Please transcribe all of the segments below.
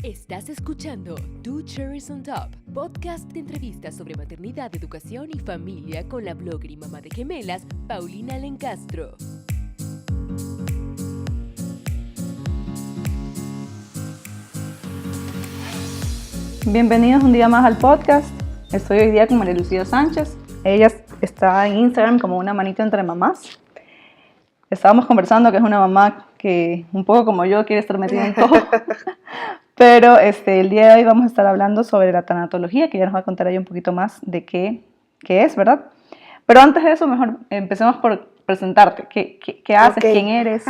Estás escuchando Two Cherries on Top, podcast de entrevistas sobre maternidad, educación y familia con la blogger y mamá de gemelas, Paulina Lencastro. Bienvenidos un día más al podcast. Estoy hoy día con María Lucía Sánchez. Ella está en Instagram como una manita entre mamás. Estábamos conversando que es una mamá que, un poco como yo, quiere estar metida en todo. Pero el día de hoy vamos a estar hablando sobre la tanatología, que ya nos va a contar ella un poquito más de qué es, ¿verdad? Pero antes de eso, mejor empecemos por presentarte. ¿Qué haces? Okay. ¿Quién eres?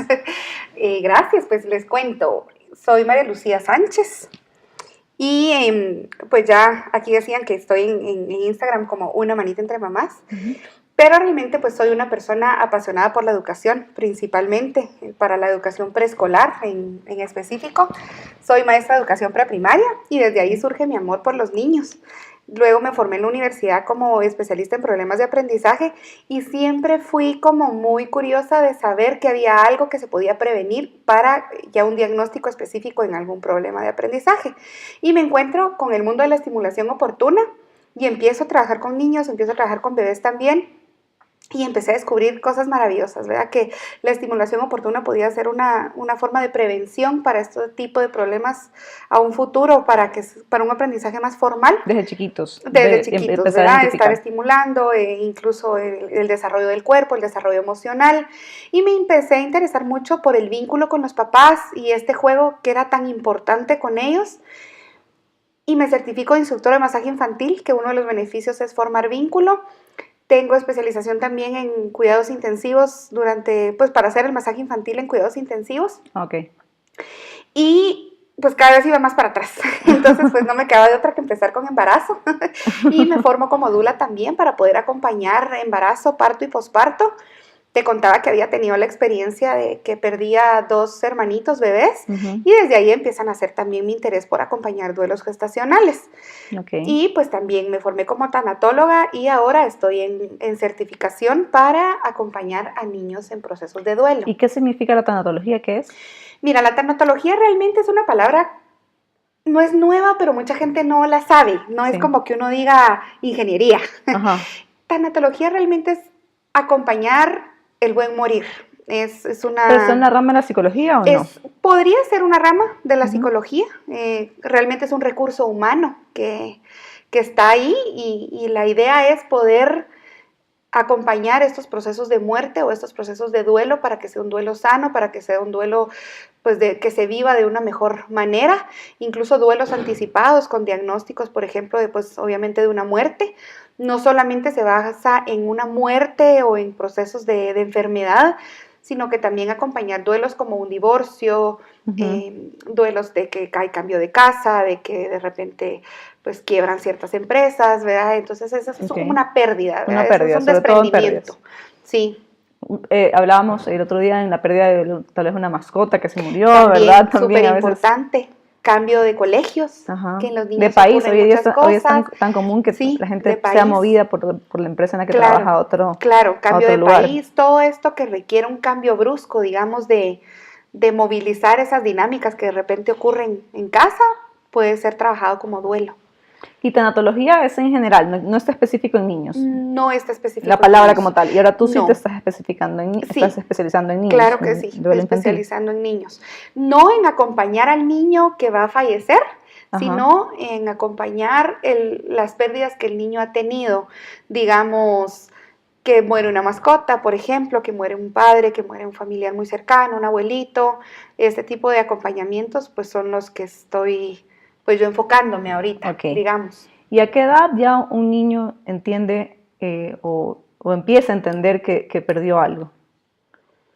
Gracias, pues les cuento. Soy María Lucía Sánchez y pues ya aquí decían que estoy en Instagram como una manita entre mamás. Uh-huh. Pero realmente pues soy una persona apasionada por la educación, principalmente para la educación preescolar en específico. Soy maestra de educación preprimaria y desde ahí surge mi amor por los niños. Luego me formé en la universidad como especialista en problemas de aprendizaje y siempre fui como muy curiosa de saber que había algo que se podía prevenir para ya un diagnóstico específico en algún problema de aprendizaje. Y me encuentro con el mundo de la estimulación oportuna y empiezo a trabajar con niños, empiezo a trabajar con bebés también. Y empecé a descubrir cosas maravillosas, ¿verdad? Que la estimulación oportuna podía ser una forma de prevención para este tipo de problemas a un futuro, para un aprendizaje más formal. Desde chiquitos. Desde chiquitos, ¿verdad? Estar estimulando incluso el desarrollo del cuerpo, el desarrollo emocional. Y me empecé a interesar mucho por el vínculo con los papás y este juego que era tan importante con ellos. Y me certifico instructora de masaje infantil, que uno de los beneficios es formar vínculo. Tengo especialización también en cuidados intensivos para hacer el masaje infantil en cuidados intensivos. Ok. Y pues cada vez iba más para atrás. Entonces pues no me quedaba de otra que empezar con embarazo. Y me formo como doula también para poder acompañar embarazo, parto y posparto. Te contaba que había tenido la experiencia de que perdía 2 hermanitos bebés. Uh-huh. Y desde ahí empiezan a hacer también mi interés por acompañar duelos gestacionales. Okay. Y pues también me formé como tanatóloga y ahora estoy en certificación para acompañar a niños en procesos de duelo. ¿Y qué significa la tanatología? ¿Qué es? Mira, la tanatología realmente es una palabra, no es nueva, pero mucha gente no la sabe. No es como que uno diga ingeniería. Uh-huh. Tanatología realmente es acompañar el buen morir. ¿Pero es una rama de la psicología o no? Podría ser una rama de la psicología. Realmente es un recurso humano que está ahí y la idea es poder acompañar estos procesos de muerte o estos procesos de duelo para que sea un duelo sano, para que sea un duelo pues que se viva de una mejor manera, incluso duelos anticipados con diagnósticos, por ejemplo, obviamente de una muerte. No solamente se basa en una muerte o en procesos de enfermedad, sino que también acompañar duelos como un divorcio, uh-huh. Duelos de que hay cambio de casa, de que de repente pues quiebran ciertas empresas, ¿verdad? Entonces eso es como una pérdida, ¿verdad? Una pérdida, es un desprendimiento. Sí. Hablábamos el otro día en la pérdida de tal vez una mascota que se murió, también, ¿verdad? También súper importante. Cambio de colegios, ajá. Que en los niños de país, hoy es tan común que sí, la gente sea movida por la empresa en la que claro, trabaja a otro Claro, cambio a otro de lugar. País, todo esto que requiere un cambio brusco, digamos, de movilizar esas dinámicas que de repente ocurren en casa, puede ser trabajado como duelo. ¿Y tanatología es en general? ¿No está específico en niños? No está específico la palabra como tal. Y ahora tú sí no. te estás especificando estás especializando en niños. Claro que sí, estoy especializando en niños. No en acompañar al niño que va a fallecer, ajá. Sino en acompañar las pérdidas que el niño ha tenido. Digamos, que muere una mascota, por ejemplo, que muere un padre, que muere un familiar muy cercano, un abuelito. Este tipo de acompañamientos pues son los que estoy pues yo enfocándome ahorita, digamos. ¿Y a qué edad ya un niño entiende o empieza a entender que perdió algo?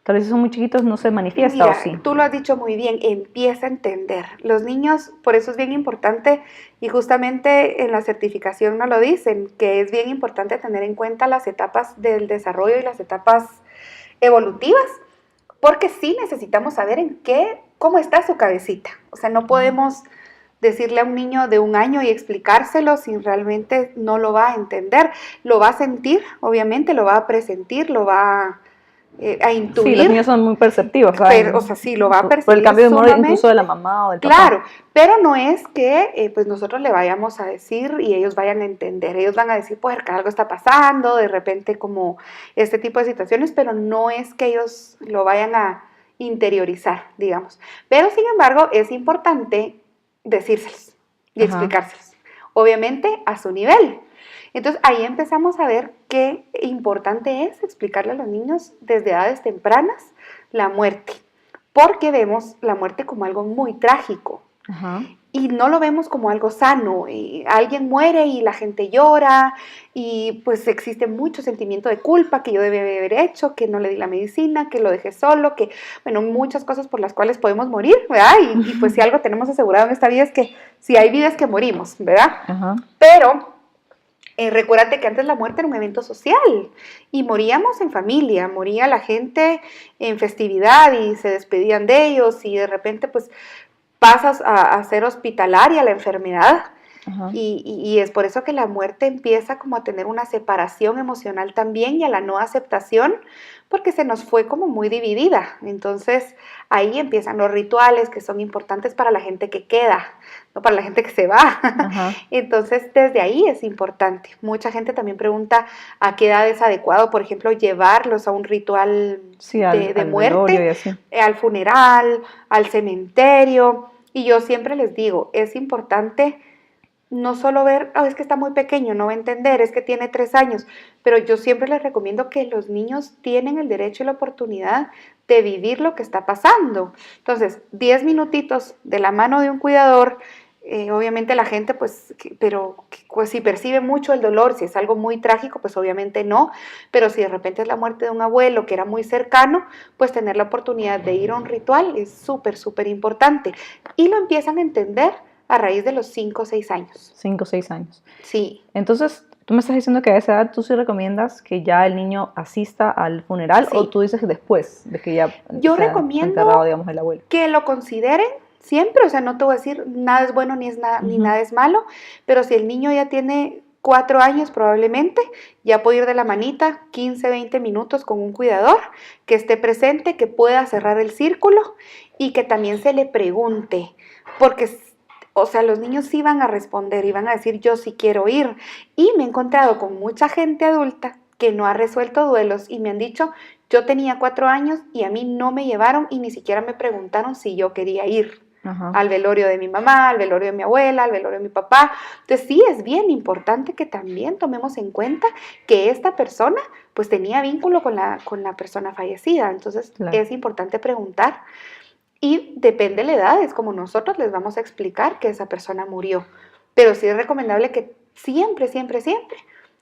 Tal vez si son muy chiquitos no se manifiesta. Mira, ¿o sí? Tú lo has dicho muy bien, empieza a entender. Los niños, por eso es bien importante, y justamente en la certificación nos lo dicen, que es bien importante tener en cuenta las etapas del desarrollo y las etapas evolutivas, porque sí necesitamos saber cómo está su cabecita. O sea, no podemos decirle a un niño de 1 año y explicárselo si realmente no lo va a entender. Lo va a sentir, obviamente, lo va a presentir, lo va a intuir. Sí, los niños son muy perceptivos, ¿saben? Pero, o sea, sí, lo va a percibir por el cambio de humor sumamente. incluso de la mamá o del papá. Claro, pero no es que pues nosotros le vayamos a decir y ellos vayan a entender. Ellos van a decir, pues que algo está pasando, de repente como este tipo de situaciones, pero no es que ellos lo vayan a interiorizar, digamos. Pero sin embargo, es importante decírselos y explicárselos. Obviamente a su nivel. Entonces ahí empezamos a ver qué importante es explicarle a los niños desde edades tempranas la muerte, porque vemos la muerte como algo muy trágico. Ajá. Y no lo vemos como algo sano. Alguien muere y la gente llora y pues existe mucho sentimiento de culpa que yo debí haber hecho, que no le di la medicina, que lo dejé solo, que, bueno, muchas cosas por las cuales podemos morir, ¿verdad? Y pues si algo tenemos asegurado en esta vida es que si hay vidas que morimos, ¿verdad? Ajá. Pero recuérdate que antes la muerte era un evento social y moríamos en familia, moría la gente en festividad y se despedían de ellos y de repente pues pasas a ser hospitalaria la enfermedad. Y es por eso que la muerte empieza como a tener una separación emocional también y a la no aceptación, porque se nos fue como muy dividida. Entonces ahí empiezan los rituales que son importantes para la gente que queda, no para la gente que se va. Ajá. Entonces desde ahí es importante. Mucha gente también pregunta a qué edad es adecuado, por ejemplo, llevarlos a un ritual de muerte, al funeral, al cementerio. Y yo siempre les digo, es importante no solo ver, es que está muy pequeño, no va a entender, es que tiene 3 años, pero yo siempre les recomiendo que los niños tienen el derecho y la oportunidad de vivir lo que está pasando. Entonces, 10 minutitos de la mano de un cuidador, obviamente la gente, pues si percibe mucho el dolor, si es algo muy trágico, pues obviamente no, pero si de repente es la muerte de un abuelo que era muy cercano, pues tener la oportunidad de ir a un ritual es súper, súper importante. Y lo empiezan a entender a raíz de los 5 o 6 años. 5 o 6 años. Sí. Entonces, tú me estás diciendo que a esa edad tú sí recomiendas que ya el niño asista al funeral, sí. O tú dices después de que ya yo recomiendo enterrado, digamos, el abuelo. Que lo consideren siempre, o sea, no te voy a decir nada es bueno ni nada es malo, pero si el niño ya tiene 4 años probablemente, ya puede ir de la manita 15, 20 minutos con un cuidador que esté presente, que pueda cerrar el círculo y que también se le pregunte, porque o sea, los niños sí van a responder y van a decir yo sí quiero ir. Y me he encontrado con mucha gente adulta que no ha resuelto duelos y me han dicho, yo tenía 4 años y a mí no me llevaron y ni siquiera me preguntaron si yo quería ir. Ajá. Al velorio de mi mamá, al velorio de mi abuela, al velorio de mi papá. Entonces sí es bien importante que también tomemos en cuenta que esta persona pues tenía vínculo con la persona fallecida. Entonces claro. Es importante preguntar. Y depende de la edad, es como nosotros les vamos a explicar que esa persona murió. Pero sí es recomendable que siempre, siempre, siempre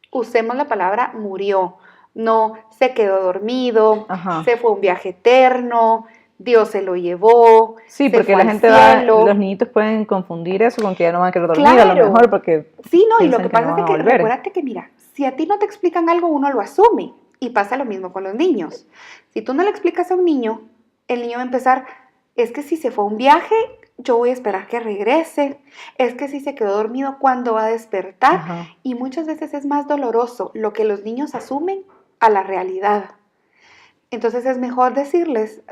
usemos la palabra murió. No se quedó dormido, ajá. Se fue a un viaje eterno, Dios se lo llevó. Sí, porque la gente los niñitos pueden confundir eso con que ya no van a querer dormir, claro. A lo mejor porque sí, no, y lo que pasa es que recuérdate que mira, si a ti no te explican algo, uno lo asume. Y pasa lo mismo con los niños. Si tú no le explicas a un niño, el niño va a empezar... Es que si se fue a un viaje, yo voy a esperar que regrese. Es que si se quedó dormido, ¿cuándo va a despertar? Ajá. Y muchas veces es más doloroso lo que los niños asumen a la realidad. Entonces es mejor decirles,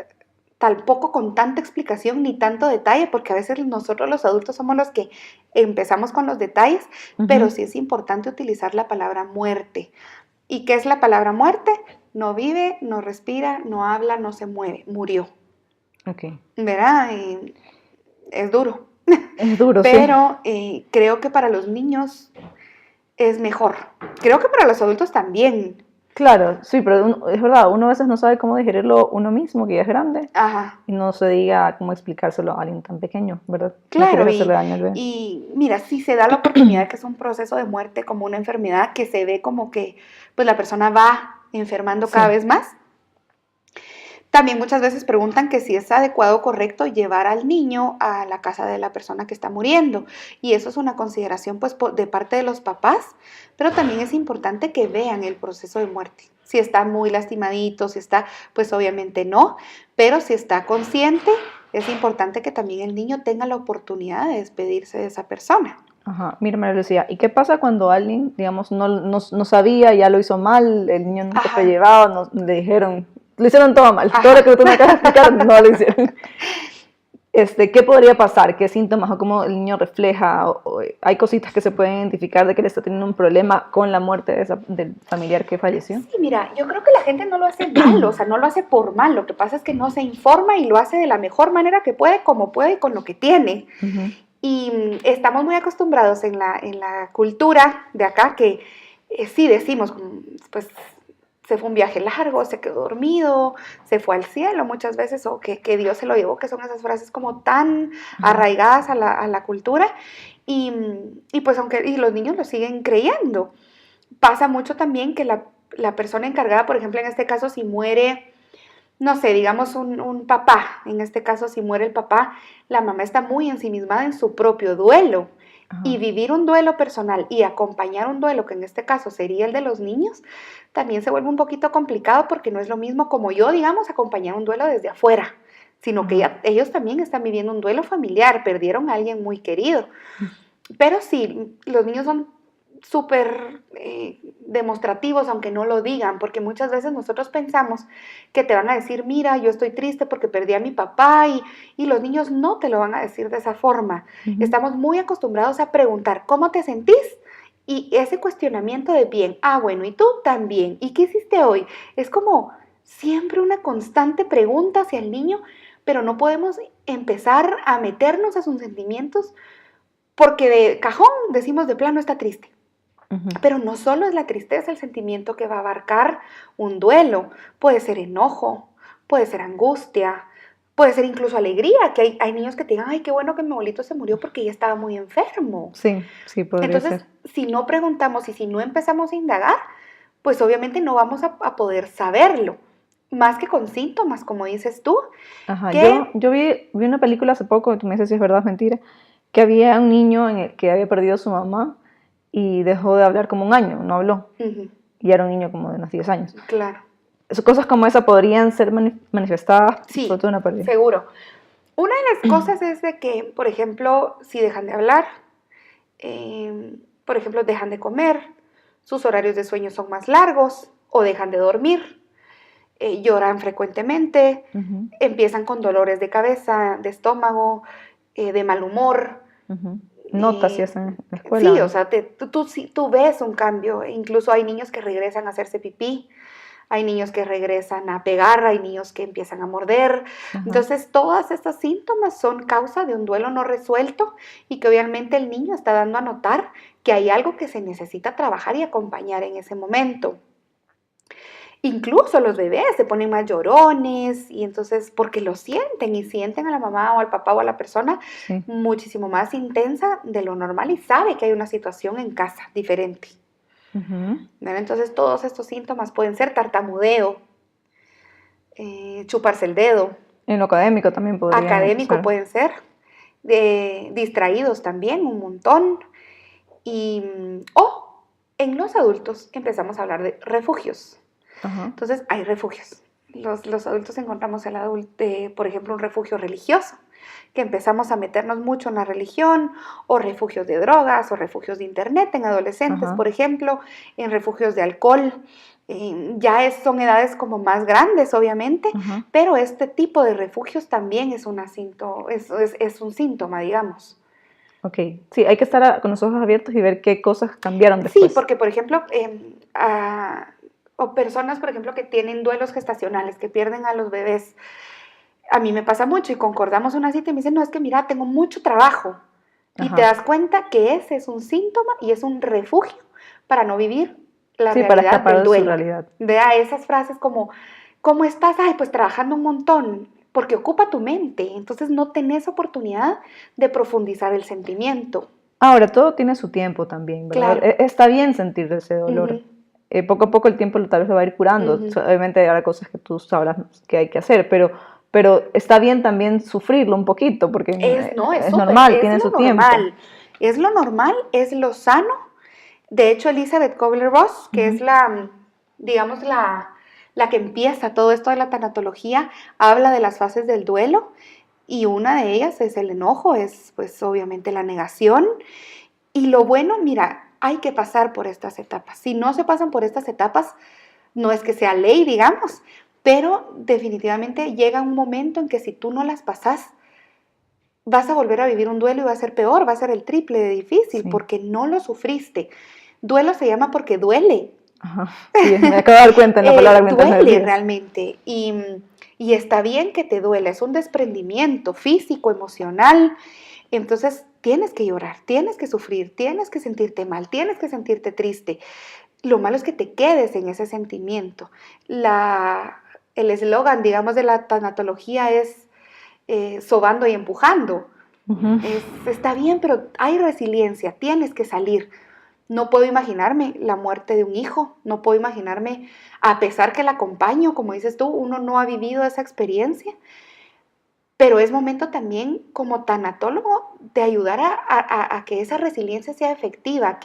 tampoco con tanta explicación ni tanto detalle, porque a veces nosotros los adultos somos los que empezamos con los detalles, pero sí es importante utilizar la palabra muerte. ¿Y qué es la palabra muerte? No vive, no respira, no habla, no se mueve, murió. Okay. ¿Verdad? Es duro. Es duro, pero sí. Creo que para los niños es mejor. Creo que para los adultos también. Claro, sí, pero es verdad, uno a veces no sabe cómo digerirlo uno mismo, que ya es grande. Ajá. Y no se diga cómo explicárselo a alguien tan pequeño, ¿verdad? Claro, no y mira, si se da la oportunidad que es un proceso de muerte como una enfermedad que se ve como que pues la persona va enfermando cada vez más. También muchas veces preguntan que si es adecuado o correcto llevar al niño a la casa de la persona que está muriendo. Y eso es una consideración pues, de parte de los papás, pero también es importante que vean el proceso de muerte. Si está muy lastimadito, si está, pues obviamente no, pero si está consciente, es importante que también el niño tenga la oportunidad de despedirse de esa persona. Ajá, mira María Lucía, ¿y qué pasa cuando alguien, digamos, no sabía, ya lo hizo mal, el niño nunca fue llevado, le dijeron... lo hicieron todo mal. Ajá. Todo lo que tú me acabas de explicar no lo hicieron. ¿Qué podría pasar? ¿Qué síntomas o cómo el niño refleja? O ¿hay cositas que se pueden identificar de que él está teniendo un problema con la muerte del familiar que falleció? Sí, mira, yo creo que la gente no lo hace mal, o sea, no lo hace por mal. Lo que pasa es que no se informa y lo hace de la mejor manera que puede, como puede y con lo que tiene. Uh-huh. Y estamos muy acostumbrados en la cultura de acá que sí decimos, pues se fue un viaje largo, se quedó dormido, se fue al cielo muchas veces, o que Dios se lo llevó, que son esas frases como tan arraigadas a la cultura, y pues y los niños lo siguen creyendo. Pasa mucho también que la persona encargada, por ejemplo, en este caso, si muere, no sé, digamos un papá, en este caso, si muere el papá, la mamá está muy ensimismada en su propio duelo. Ajá. Y vivir un duelo personal y acompañar un duelo, que en este caso sería el de los niños, también se vuelve un poquito complicado porque no es lo mismo como yo, digamos, acompañar un duelo desde afuera, sino que ellos también están viviendo un duelo familiar, perdieron a alguien muy querido. Pero sí, los niños son súper demostrativos, aunque no lo digan, porque muchas veces nosotros pensamos que te van a decir, mira, yo estoy triste porque perdí a mi papá, y los niños no te lo van a decir de esa forma. Uh-huh. Estamos muy acostumbrados a preguntar, ¿cómo te sentís? Y ese cuestionamiento de bien, bueno, ¿y tú también? ¿Y qué hiciste hoy? Es como siempre una constante pregunta hacia el niño, pero no podemos empezar a meternos a sus sentimientos porque de cajón decimos de plano está triste. Uh-huh. Pero no solo es la tristeza el sentimiento que va a abarcar un duelo, puede ser enojo, puede ser angustia, puede ser incluso alegría, que hay niños que te digan, ay, qué bueno que mi abuelito se murió porque ya estaba muy enfermo. Sí, podría Entonces, ser. Si no preguntamos y si no empezamos a indagar, pues obviamente no vamos a poder saberlo, más que con síntomas, como dices tú. Ajá, yo vi una película hace poco, tú me dices si es verdad o mentira, que había un niño que había perdido a su mamá y dejó de hablar como un año, no habló. Uh-huh. Y era un niño como de unos 10 años. Claro. Cosas como esa podrían ser manifestadas sí, por toda una pérdida. Seguro. Una de las cosas es de que, por ejemplo, si dejan de hablar, por ejemplo, dejan de comer, sus horarios de sueño son más largos o dejan de dormir, lloran frecuentemente, uh-huh. Empiezan con dolores de cabeza, de estómago, de mal humor. Uh-huh. Notas si hacen en la escuela. Sí, o sea, tú ves un cambio. Incluso hay niños que regresan a hacerse pipí, hay niños que regresan a pegar, hay niños que empiezan a morder. Uh-huh. Entonces, todos estos síntomas son causa de un duelo no resuelto y que obviamente el niño está dando a notar que hay algo que se necesita trabajar y acompañar en ese momento. Incluso los bebés se ponen más llorones y entonces porque lo sienten y sienten a la mamá o al papá o a la persona sí. Muchísimo más intensa de lo normal y sabe que hay una situación en casa diferente. Uh-huh. Entonces todos estos síntomas pueden ser tartamudeo, chuparse el dedo. En lo académico también podrían ser. Académico pueden ser, distraídos también un montón o en los adultos empezamos a hablar de refugios. Uh-huh. Entonces hay refugios. Los adultos encontramos por ejemplo, un refugio religioso, que empezamos a meternos mucho en la religión, o refugios de drogas, o refugios de internet en adolescentes, uh-huh. Por ejemplo, en refugios de alcohol. Ya son edades como más grandes, obviamente, uh-huh. Pero este tipo de refugios también es un síntoma, digamos. Ok, sí, hay que estar con los ojos abiertos y ver qué cosas cambiaron después. Sí, porque, por ejemplo, o personas, por ejemplo, que tienen duelos gestacionales, que pierden a los bebés. A mí me pasa mucho y concordamos una cita y me dicen, no, es que mira, tengo mucho trabajo. Ajá. Y te das cuenta que ese es un síntoma y es un refugio para no vivir la realidad del duelo. Vea esas frases como, ¿cómo estás? Ay, pues trabajando un montón, porque ocupa tu mente. Entonces no tenés oportunidad de profundizar el sentimiento. Ahora, todo tiene su tiempo también, ¿verdad? Claro. Está bien sentir ese dolor. Uh-huh. Poco a poco el tiempo tal vez lo va a ir curando. Uh-huh. Obviamente habrá cosas que tú sabrás que hay que hacer, pero está bien también sufrirlo un poquito, porque es normal, tiene su tiempo. Es lo normal, es lo sano. De hecho, Elizabeth Kubler-Ross, que uh-huh. es la que empieza todo esto de la tanatología, habla de las fases del duelo, y una de ellas es el enojo, es pues obviamente la negación. Y lo bueno, mira, hay que pasar por estas etapas. Si no se pasan por estas etapas, no es que sea ley, digamos, pero definitivamente llega un momento en que si tú no las pasas, vas a volver a vivir un duelo y va a ser peor, va a ser el triple de difícil, Sí. porque no lo sufriste. Duelo se llama porque duele. Ajá. Sí, me acabo de dar cuenta en la palabra mientras me Duele decías. realmente, y está bien que te duele, es un desprendimiento físico, emocional. Entonces tienes que llorar, tienes que sufrir, tienes que sentirte mal, tienes que sentirte triste. Lo malo es que te quedes en ese sentimiento. El eslogan, digamos, de la tanatología es sobando y empujando. Ujú. Está bien, pero hay resiliencia, tienes que salir. No puedo imaginarme la muerte de un hijo, no puedo imaginarme, a pesar que la acompaño, como dices tú, uno no ha vivido esa experiencia, pero es momento también como tanatólogo de ayudar a que esa resiliencia sea efectiva,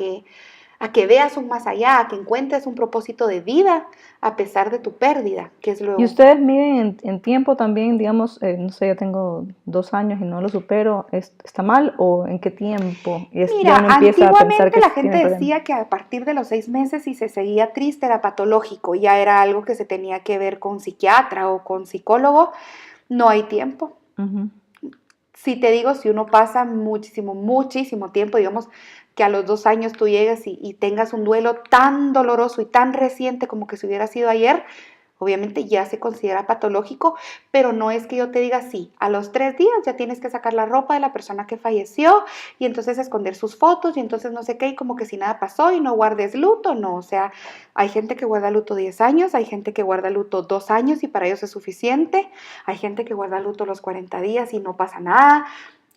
a que veas un más allá, a que encuentres un propósito de vida a pesar de tu pérdida, que es lo... ¿Y ustedes miden en tiempo también, digamos, no sé, ya tengo 2 años y no lo supero, ¿está mal o en qué tiempo? Ya Mira, uno empieza a pensar antiguamente que la tiene gente problemas. decía que a partir de los 6 meses si se seguía triste era patológico, ya era algo que se tenía que ver con psiquiatra o con psicólogo. No hay tiempo. Ujú. Si te digo, si uno pasa muchísimo, muchísimo tiempo, digamos que a los 2 años tú llegas y tengas un duelo tan doloroso y tan reciente como que si hubiera sido ayer, obviamente ya se considera patológico, pero no es que yo te diga sí, a los 3 días ya tienes que sacar la ropa de la persona que falleció y entonces esconder sus fotos y entonces no sé qué, y como que si nada pasó y no guardes luto, no, o sea, hay gente que guarda luto 10 años, hay gente que guarda luto 2 años y para ellos es suficiente, hay gente que guarda luto los 40 días y no pasa nada.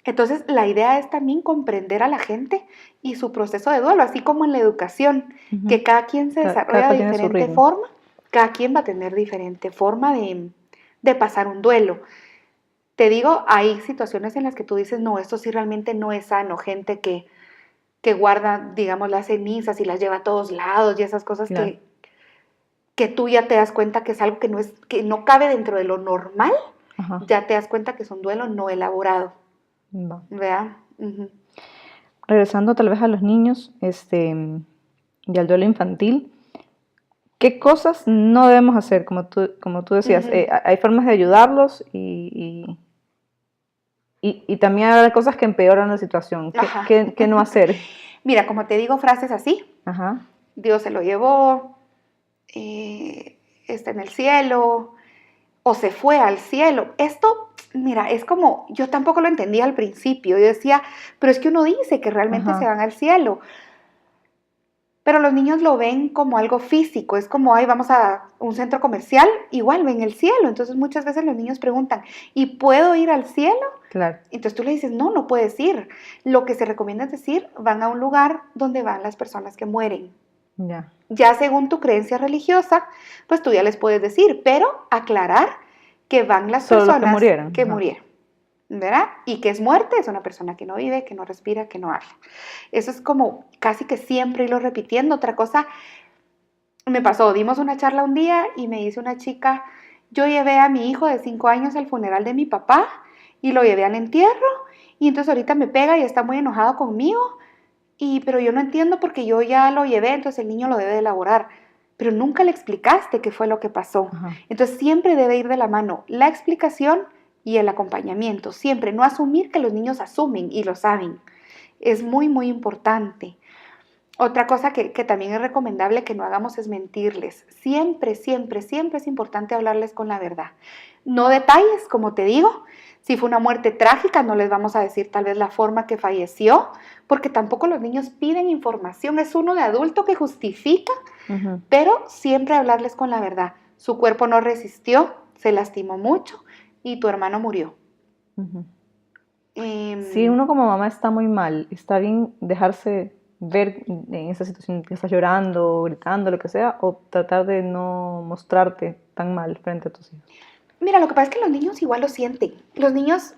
Entonces, la idea es también comprender a la gente y su proceso de duelo, así como en la educación, Ujú. que cada quien se Cada desarrolla cual de tiene su diferente ritmo. forma, cada quien va a tener diferente forma de pasar un duelo. Te digo, hay situaciones en las que tú dices, no, esto sí realmente no es sano, gente que guarda, digamos, las cenizas y las lleva a todos lados y esas cosas Claro. que tú ya te das cuenta que es algo que no cabe dentro de lo normal, Ajá. ya te das cuenta que es un duelo no elaborado, Va. ¿verdad? Ujú. Regresando tal vez a los niños, y al duelo infantil, ¿qué cosas no debemos hacer? Como tú decías, Ujú. hay formas de ayudarlos y también hay cosas que empeoran la situación. ¿Qué, Ajá. qué no hacer? Mira, como te digo, frases así, Ajá. Dios se lo llevó, está en el cielo, o se fue al cielo. Esto, mira, es como, yo tampoco lo entendía al principio, yo decía, pero es que uno dice que realmente Ajá. se van al cielo, pero los niños lo ven como algo físico, es como, ay, vamos a un centro comercial, igual ven el cielo, entonces muchas veces los niños preguntan, ¿y puedo ir al cielo? Claro. Entonces tú le dices, no, no puedes ir. Lo que se recomienda es decir, van a un lugar donde van las personas que mueren. Ya. Ya según tu creencia religiosa, pues tú ya les puedes decir, pero aclarar que van las Solo los que personas murieron. que Ajá. murieron, ¿verdad? Y que es muerte, es una persona que no vive, que no respira, que no habla. Eso es como casi que siempre irlo repitiendo. Otra cosa, me pasó, dimos una charla un día y me dice una chica, yo llevé a mi hijo de 5 años al funeral de mi papá y lo llevé al entierro y entonces ahorita me pega y está muy enojado conmigo, pero yo no entiendo porque yo ya lo llevé, entonces el niño lo debe de elaborar. Pero nunca le explicaste qué fue lo que pasó. Ajá. Entonces siempre debe ir de la mano la explicación y el acompañamiento. Siempre, no asumir que los niños asumen y lo saben. Es muy, muy importante. Otra cosa que también es recomendable que no hagamos es mentirles. Siempre, siempre, siempre es importante hablarles con la verdad. No detalles, como te digo. Si fue una muerte trágica, no les vamos a decir tal vez la forma que falleció, porque tampoco los niños piden información. Es uno de adulto que justifica, Ujú. pero siempre hablarles con la verdad. Su cuerpo no resistió, se lastimó mucho y tu hermano murió. Ujú. Em, Si uno como mamá está muy mal, está bien dejarse ver en esa situación que estás llorando, gritando, lo que sea, o tratar de no mostrarte tan mal frente a tus hijos. Mira, lo que pasa es que los niños igual lo sienten. Los niños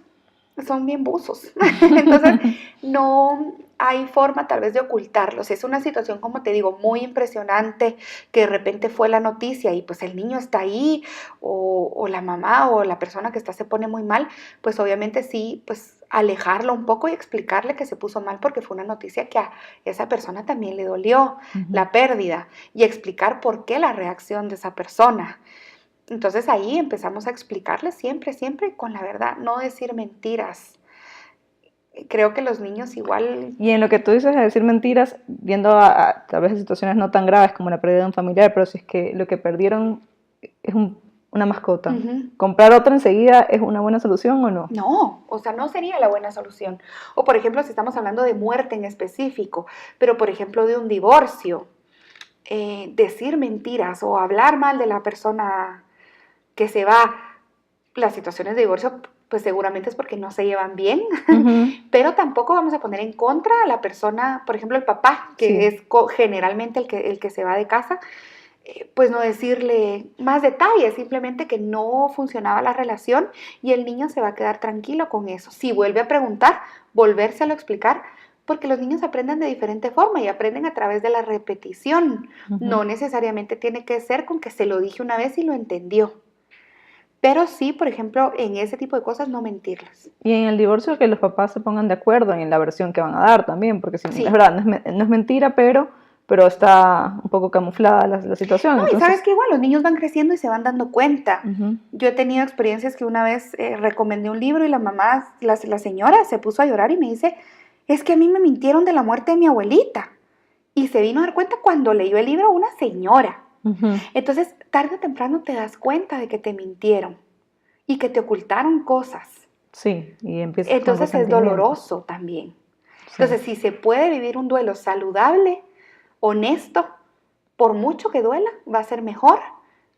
son bien buzos. Entonces, no hay forma tal vez de ocultarlos. Es una situación, como te digo, muy impresionante que de repente fue la noticia y pues el niño está ahí o la mamá o la persona que está se pone muy mal, pues obviamente sí, pues alejarlo un poco y explicarle que se puso mal porque fue una noticia que a esa persona también le dolió, Ujú. la pérdida, y explicar por qué la reacción de esa persona. Entonces ahí empezamos a explicarles siempre, siempre con la verdad, no decir mentiras. Creo que los niños igual... Y en lo que tú dices de decir mentiras, viendo a veces situaciones no tan graves como la pérdida de un familiar, pero si es que lo que perdieron es una mascota, ¿comprar otra enseguida es una buena solución o no? No, o sea, no sería la buena solución. O por ejemplo, si estamos hablando de muerte en específico, pero por ejemplo de un divorcio, decir mentiras o hablar mal de la persona que se va, las situaciones de divorcio pues seguramente es porque no se llevan bien, pero tampoco vamos a poner en contra a la persona, por ejemplo el papá, que es generalmente el que se va de casa, pues no decirle más detalles, simplemente que no funcionaba la relación y el niño se va a quedar tranquilo con eso. Si vuelve a preguntar, volvérselo a explicar, porque los niños aprenden de diferente forma y aprenden a través de la repetición. No necesariamente tiene que ser con que se lo dije una vez y lo entendió. Pero sí, por ejemplo, en ese tipo de cosas no mentirles. Y en el divorcio que los papás se pongan de acuerdo en la versión que van a dar también, porque si es verdad, no es mentira, pero está un poco camuflada la situación. No, entonces... y sabes que igual los niños van creciendo y se van dando cuenta. Yo he tenido experiencias que una vez recomendé un libro y la mamá, la señora se puso a llorar y me dice, es que a mí me mintieron de la muerte de mi abuelita. Y se vino a dar cuenta cuando leyó el libro una señora. Entonces, tarde o temprano te das cuenta de que te mintieron y que te ocultaron cosas. Sí, y empiezas. Entonces es doloroso también. Sí. Entonces, si se puede vivir un duelo saludable, honesto, por mucho que duela, va a ser mejor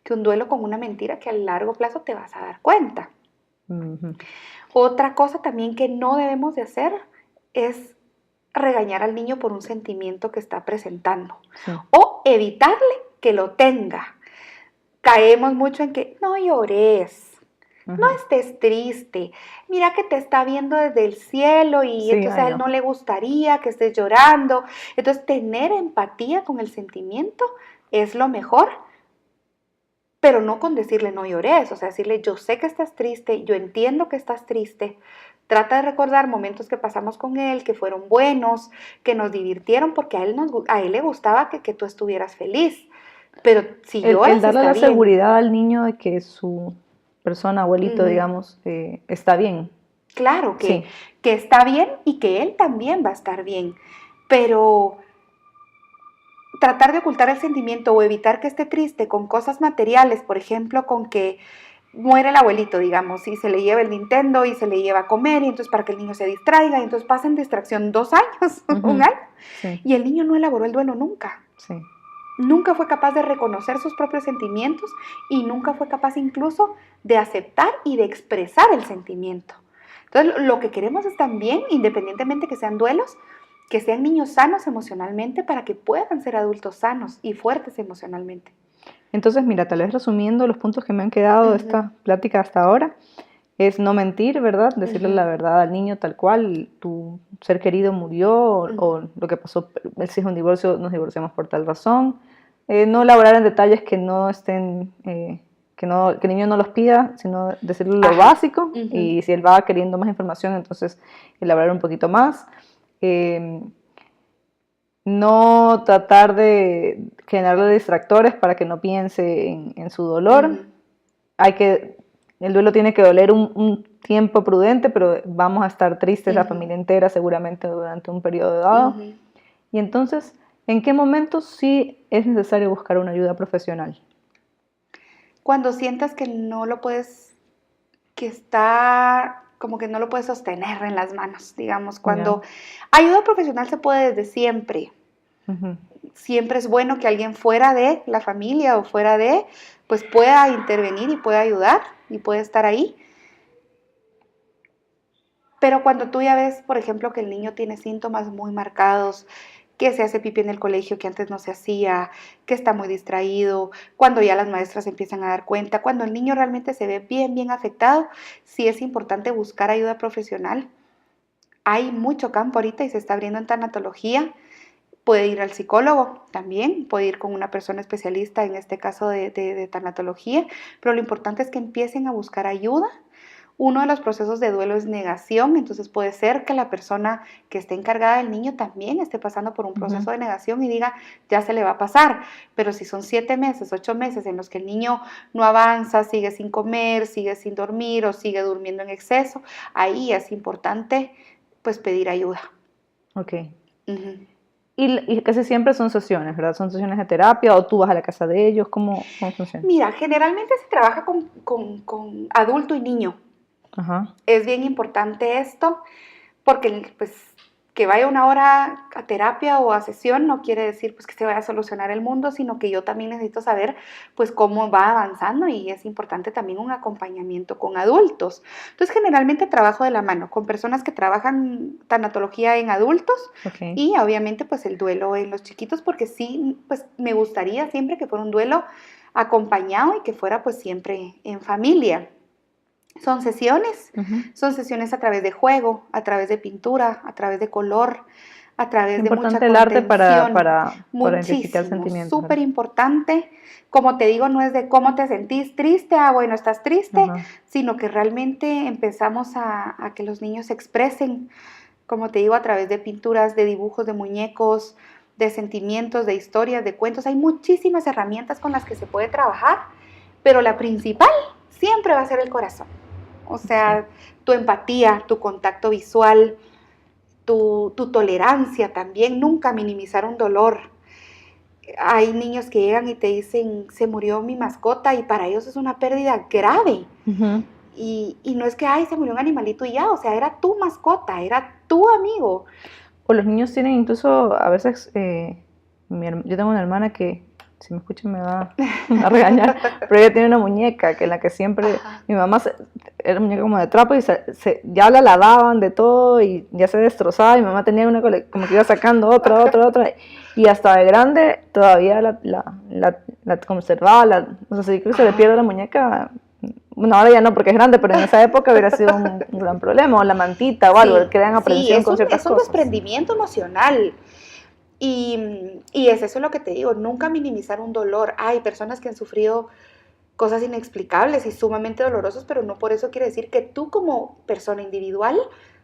que un duelo con una mentira que a largo plazo te vas a dar cuenta. Otra cosa también que no debemos de hacer es regañar al niño por un sentimiento que está presentando o evitarle que lo tenga. Caemos mucho en que no llores, no estés triste, mira que te está viendo desde el cielo y entonces a él no le gustaría que estés llorando. Entonces tener empatía con el sentimiento es lo mejor, pero no con decirle no llores, o sea, decirle yo sé que estás triste, yo entiendo que estás triste. Trata de recordar momentos que pasamos con él, que fueron buenos, que nos divirtieron, porque a él le gustaba que tú estuvieras feliz. Pero si lloras, el darle la seguridad al niño de que su persona, abuelito, digamos, está bien. Claro, que está bien y que él también va a estar bien. Pero tratar de ocultar el sentimiento o evitar que esté triste con cosas materiales, por ejemplo, con que muere el abuelito, digamos, y se le lleva el Nintendo y se le lleva a comer, y entonces para que el niño se distraiga, y entonces pasa en distracción 2 años, un año, y el niño no elaboró el duelo nunca. Nunca fue capaz de reconocer sus propios sentimientos y nunca fue capaz incluso de aceptar y de expresar el sentimiento. Entonces, lo que queremos es también, independientemente que sean duelos, que sean niños sanos emocionalmente para que puedan ser adultos sanos y fuertes emocionalmente. Entonces, mira, tal vez resumiendo los puntos que me han quedado de esta plática hasta ahora, es no mentir, ¿verdad? Decirle la verdad al niño tal cual, tu ser querido murió o lo que pasó, si es un divorcio, nos divorciamos por tal razón. No elaborar en detalles que no estén, que el niño no los pida, sino decirle lo básico y si él va queriendo más información, entonces elaborar un poquito más. No tratar de generarle distractores para que no piense en su dolor. El duelo tiene que doler un tiempo prudente, pero vamos a estar tristes la familia entera seguramente durante un periodo dado. Y entonces, ¿en qué momentos sí es necesario buscar una ayuda profesional? Cuando sientas que no lo puedes, que está como que no lo puedes sostener en las manos, digamos. Cuando ayuda profesional se puede desde siempre. Siempre es bueno que alguien fuera de la familia o fuera de, pues pueda intervenir y pueda ayudar y puede estar ahí. Pero cuando tú ya ves, por ejemplo, que el niño tiene síntomas muy marcados, que se hace pipí en el colegio que antes no se hacía, que está muy distraído, cuando ya las maestras empiezan a dar cuenta, cuando el niño realmente se ve bien afectado, sí es importante buscar ayuda profesional. Hay mucho campo ahorita y se está abriendo en tanatología. Puede ir al psicólogo también, puede ir con una persona especialista, en este caso de tanatología, pero lo importante es que empiecen a buscar ayuda Uno de los procesos de duelo es negación, entonces puede ser que la persona que esté encargada del niño también esté pasando por un proceso de negación y diga, ya se le va a pasar, pero si son 7 meses, 8 meses en los que el niño no avanza, sigue sin comer, sigue sin dormir o sigue durmiendo en exceso, ahí es importante pues pedir ayuda. Ok. Uh-huh. Y casi siempre son sesiones, ¿verdad? ¿Son sesiones de terapia o tú vas a la casa de ellos? ¿Cómo funciona? Mira, generalmente se trabaja con adulto y niño. Ajá. Es bien importante esto porque pues que vaya una hora a terapia o a sesión no quiere decir pues que se vaya a solucionar el mundo, sino que yo también necesito saber pues cómo va avanzando y es importante también un acompañamiento con adultos. Entonces generalmente trabajo de la mano con personas que trabajan tanatología en adultos y obviamente pues el duelo en los chiquitos porque sí pues me gustaría siempre que fuera un duelo acompañado y que fuera pues siempre en familia. Son sesiones a través de juego, a través de pintura, a través de color, a través de mucha contención. Importante el arte para identificar sentimientos. Súper importante. Como te digo, no es de cómo te sentís triste, bueno, estás triste, sino que realmente empezamos a que los niños se expresen, como te digo, a través de pinturas, de dibujos, de muñecos, de sentimientos, de historias, de cuentos. Hay muchísimas herramientas con las que se puede trabajar, pero la principal siempre va a ser el corazón. O sea, tu empatía, tu contacto visual, tu tolerancia también, nunca minimizar un dolor. Hay niños que llegan y te dicen, se murió mi mascota y para ellos es una pérdida grave. Y no es que, se murió un animalito y ya, o sea, era tu mascota, era tu amigo. O los niños tienen incluso, a veces, yo tengo una hermana que, si me escuchan me va a regañar, pero ella tiene una muñeca que en la que siempre, mi mamá era muñeca como de trapo y ya la lavaban de todo y ya se destrozaba y mi mamá tenía una como que iba sacando otra y hasta de grande todavía la conservaba, o sea, si creo que se le pierde la muñeca, bueno, ahora ya no porque es grande, pero en esa época hubiera sido un gran problema, o la mantita o algo, crean aprensión con ciertas cosas. Es un desprendimiento emocional. Y es eso lo que te digo, nunca minimizar un dolor. Hay personas que han sufrido cosas inexplicables y sumamente dolorosas, pero no por eso quiere decir que tú como persona individual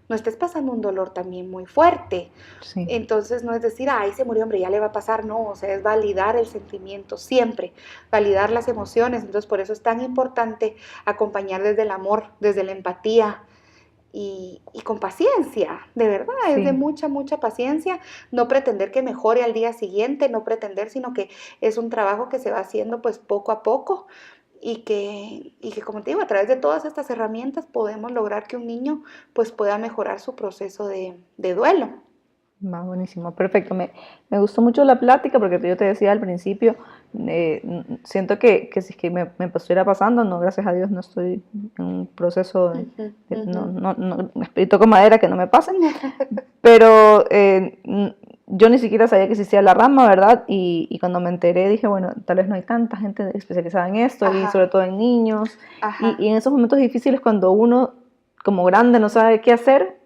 no estés pasando un dolor también muy fuerte. Sí. Entonces no es decir, se murió, hombre, ya le va a pasar, no, o sea, es validar el sentimiento siempre, validar las emociones. Entonces por eso es tan importante acompañar desde el amor, desde la empatía, y con paciencia, de verdad, es de mucha paciencia, no pretender que mejore al día siguiente, no pretender, sino que es un trabajo que se va haciendo pues poco a poco y que como te digo, a través de todas estas herramientas podemos lograr que un niño pues pueda mejorar su proceso de duelo. Buenísimo, perfecto. Me gustó mucho la plática porque yo te decía al principio, siento que si es que me estuviera pasando, no, gracias a Dios no estoy en un proceso no espíritu con madera que no me pase, pero yo ni siquiera sabía que existía la rama, ¿verdad? Y cuando me enteré dije, bueno, tal vez no hay tanta gente especializada en esto y sobre todo en niños y en esos momentos difíciles cuando uno como grande no sabe qué hacer,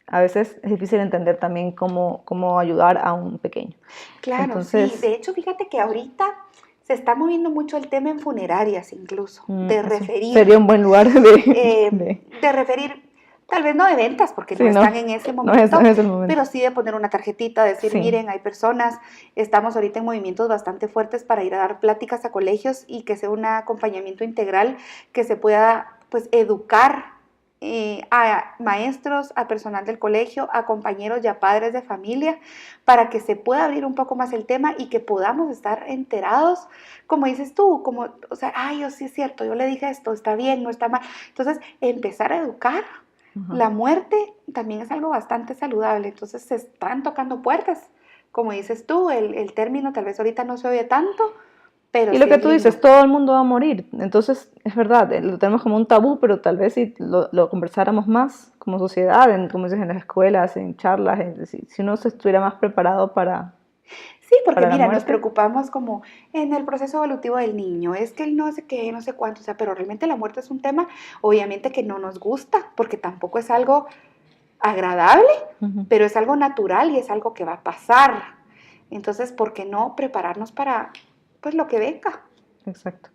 a veces es difícil entender también cómo ayudar a un pequeño. Claro, entonces, sí. De hecho, fíjate que ahorita se está moviendo mucho el tema en funerarias incluso, de referir. Sería un buen lugar de referir, tal vez no de ventas, porque no están en ese momento, no es el momento, pero sí de poner una tarjetita, decir, miren, hay personas, estamos ahorita en movimientos bastante fuertes para ir a dar pláticas a colegios y que sea un acompañamiento integral, que se pueda pues educar a maestros, a personal del colegio, a compañeros y a padres de familia, para que se pueda abrir un poco más el tema y que podamos estar enterados, como dices tú, o sea, yo sí es cierto, yo le dije esto, está bien, no está mal. Entonces, empezar a educar. La muerte también es algo bastante saludable, entonces se están tocando puertas, como dices tú, el término tal vez ahorita no se oye tanto, pero y lo que tú dices, todo el mundo va a morir, entonces es verdad, lo tenemos como un tabú, pero tal vez si lo conversáramos más como sociedad, como dices, en las escuelas, en charlas, si uno se estuviera más preparado para... Sí, porque mira, nos preocupamos como en el proceso evolutivo del niño, es que él no sé qué, no sé cuánto, o sea, pero realmente la muerte es un tema, obviamente que no nos gusta, porque tampoco es algo agradable, pero es algo natural y es algo que va a pasar. Entonces, ¿por qué no prepararnos para pues lo que venga? Exacto.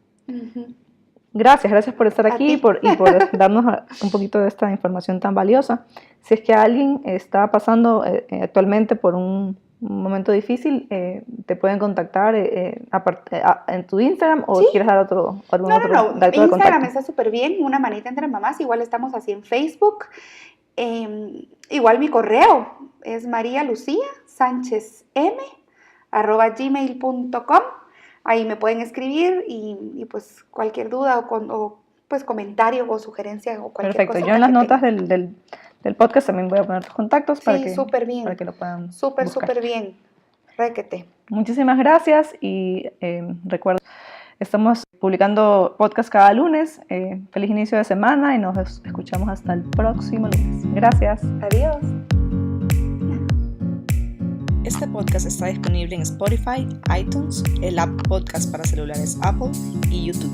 Gracias por estar A aquí ti. y por darnos un poquito de esta información tan valiosa. Si es que alguien está pasando actualmente por un momento difícil, te pueden contactar en tu Instagram o Sí. quieres dar algún otro No. dato de Instagram contacto. está súper bien, Una Manita Entre Mamás. Igual estamos así en Facebook. Igual mi correo es marialuciasanchezm@gmail.com. Ahí me pueden escribir y pues cualquier duda o pues comentario o sugerencia o cualquier Perfecto. cosa. Yo en las notas del podcast también voy a poner tus contactos para Sí, súper bien. para que lo puedan Súper buscar. bien. Requete. Muchísimas gracias y recuerda, estamos publicando podcast cada lunes. Feliz inicio de semana y nos escuchamos hasta el próximo lunes. Gracias. Adiós. Este podcast está disponible en Spotify, iTunes, el app podcast para celulares Apple y YouTube.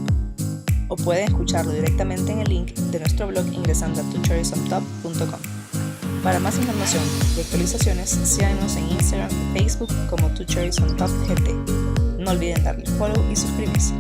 O pueden escucharlo directamente en el link de nuestro blog ingresando a twocherrysontop.com. Para más información y actualizaciones, síganos en Instagram y Facebook como twocherrysonTopGT. No olviden darle follow y suscribirse.